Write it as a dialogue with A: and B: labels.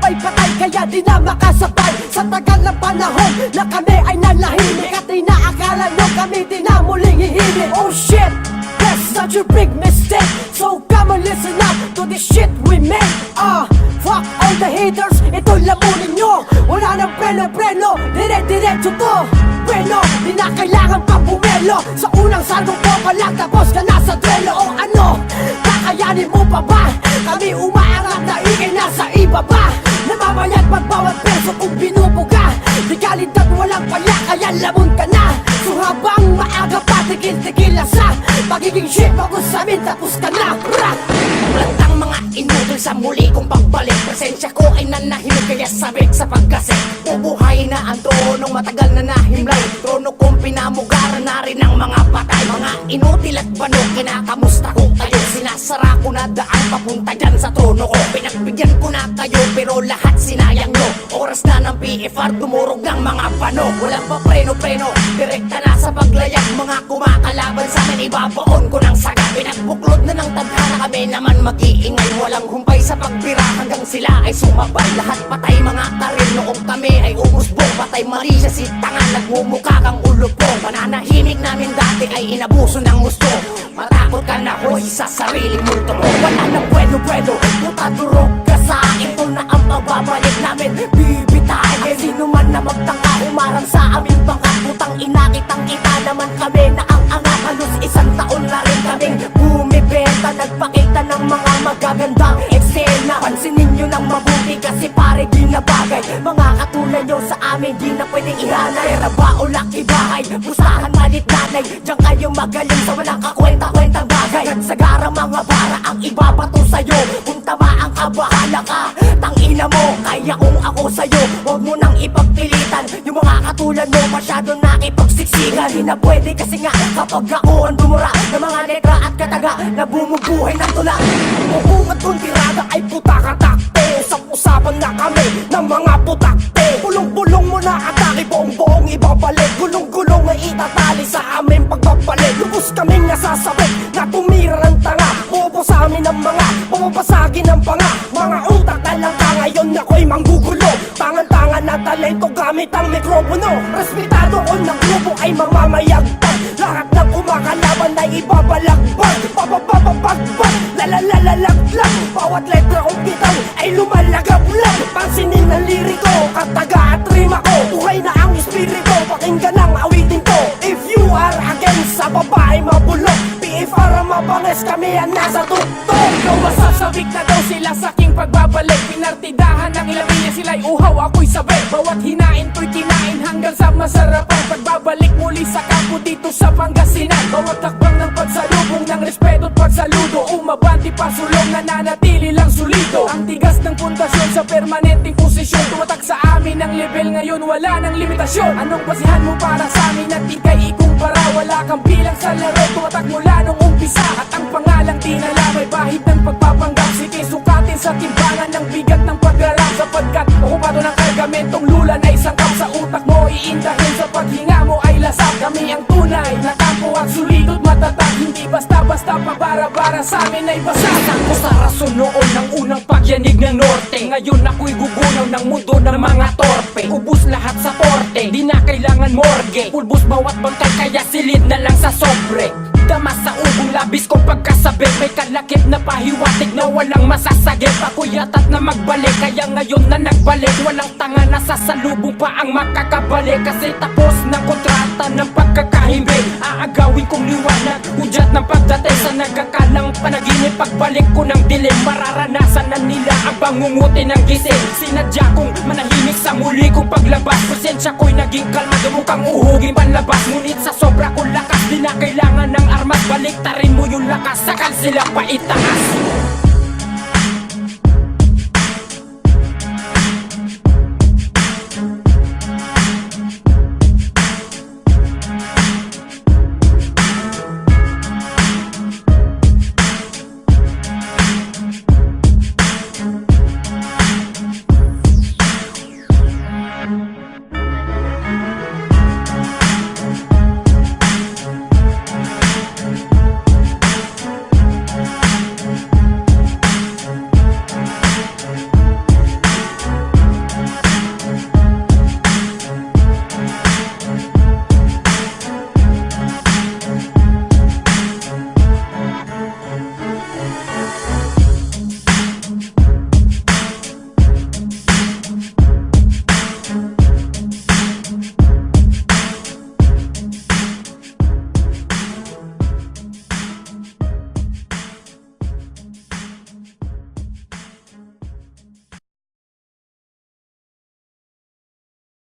A: may patay kaya di na makasabay. Sa tagal ng panahon na kami ay nalahimik, at inaakala nyo kami di na muling hihilig. Oh shit, that's such a big mistake. So come and listen up to the shit we make. Fuck all the haters, ito'y lamunin nyo. Wala nang preno-preno, dire-diretso to. Bueno, di na kailangan pang bumelo. Sa unang salbong ko pa lang tapos ka na sa duelo. O ano, kakayanin mo pa ba? Kami umaangat na ikay nasa ibaba. Namamayat pag bawat peso kung binubuga. Legalidad walang pala kaya lamon ka na. So habang maaga pa tigil-tigil na sa pagiging shit bago sa amin tapos ka na.
B: Lantang mga inudol sa muli kong pagbalik. Presensya ko ay nanahimik kaya sabik sa pagkasik. Bubuhayin na ang tronong matagal na nahimlay. Trono kong pinamugaran na rin ang mga patay. Mga inutil at bano, kinakamusta ko kayo. Sinasara ko na daan papunta dyan sa trono ko. Pinagbigyan ko na kayo pero lahat sinayang nyo. Oras na ng PFR, dumurog ng mga pano. Walang pa preno-preno, direkta na sa paglayak. Mga kumakalaban sa amin, ibabaon ko ng saga. Pinagbuklod na ng tadhana, kami naman mag-iingay. Walang humpay sa pagbira hanggang sila ay sumabay. Lahat patay mga karir noong kami ay umusbong. Patay mali siya si tangan, nagmumukha kang ulupong. Pananahimik namin dati ay inabuso ng gusto. Matakot ka na hoy sa sariling multo mo. Wala na pwede-pwede, puta durog ka sa akin. Ito na ang pagbabalik namin, bibitahin. Sino man na magtanga, umarang sa aming bangka. Putang ina, kitang-kita naman kami na ang angat. Halos isang taon na rin kaming bumibenta. Nagpakita ng mga magagandang eksena. Pansinin nyo ng mabuti kasi pare di na bagay. Mga katulad nyo sa amin di na pwedeng ihanay. Pera ba o laki bahay, pusahan malit nanay. Diyan kayo magaling sa walang kakwenta-kwentang bagay. Nagsagara mga bara ang ibabato sa'yo. Kung tama ang kabahala ka, tangina mo, kaya kung ako sa'yo. Huwag mo nang ipagpilitan, yung mga katulad mo masyado nakipagsiksikan. Di na pwede kasi nga kapag ako ang dumura ng mga letra at kataga na bumubuhay ng tula. Uungat kong tirada ay puta katakte. Usap-usapan na kami ng mga putakte. Bulong-bulong mo na atake, buong-buong ibabalik. Gulong-gulong na itatali sa aming pagbabalik. Lubos kaming nasasabik na tumira ng tanga. Bobo sa amin ang mga pumapasagin ng panga. Mga utak na lang ka ngayon ako'y manggugulo. Tangan-tangan na talento gamit ang mikropono. Respetado ko ng grupo ay mamamayagpag. Lahat ng kumakalaban ay ibabalagbag. Papapapagbag, lalalalalaglag. Bawat letra kong bitaw ay lumalagablag. Pansinin ang liriko, kataga at rima ko. Buhay na ang espiritu, pakinggan ang awitin ko. If you are against sa babae mabulok, PFR ang mabanges, kami ang nasa tuktok.
C: Ikaw masasabik na daw sila sa aking pagbabalik. Pinartidahan ng ilang milya, sila'y uhaw, ako'y sabay. Bawat hinain ko'y kinain hanggang sa masarapan. Pagbabalik muli sa kampo dito sa Pangasinan. Bawat takbang ng pagsalubong ng respeto at pagsaludo. Umabanti pasulong, nananatili lang solido. Ang tigas ng pundasyon sa permanenteng posisyon. Tumatak sa amin ang level ngayon, wala nang limitasyon. Anong basihan mo para sa amin at ikay ikumpara? Wala kang bilang sa laro, tumatak mula nung umpisa. At ang pangalang tinala may bahid ng pagpapanggap. Sige sukatin sa timbangan ng bigat ng paglalak. Sapagkat okupado ng kargamentong lulan ay sangkap sa utak mo. Iindahin sa paghinga mo ay lasap. Kami ang tunay na kampo at solidot matatag. Hindi basta-basta pabara-bara sa amin ay basag.
D: Ako sa rason noon ng unang pagyanig ng norte. Ngayon ako'y gugunaw ng mundo ng mga torpe. Ubus lahat sa porte, di na kailangan morgue. Pulbos bawat bangkay kaya silid na lang sa sobre. Dama sa ubong labis kong pagkasabit. May kalakip na pahiwatig na walang masasagip. Ako'y yatat na magbalik, kaya ngayon na nagbalik. Walang tanga na sasalubong pa ang makakabalik. Kasi tapos na kontrata ng pagkakahimbing. Aagawin kong liwanag, hudyat ng pagdating sa nagkakalang panaginip. Pagbalik ko ng dilim, mararanasan na nila ang bangunguti ng gising. Sinadya kong manahimik sa muli kong paglabas. Presensya ko'y naging kalma, dumukang uhugin panlabas. Ngunit sa sobra kong lakas, di na kailangan ng armas. Baliktarin mo yung lakas, sakal sila pa itaas.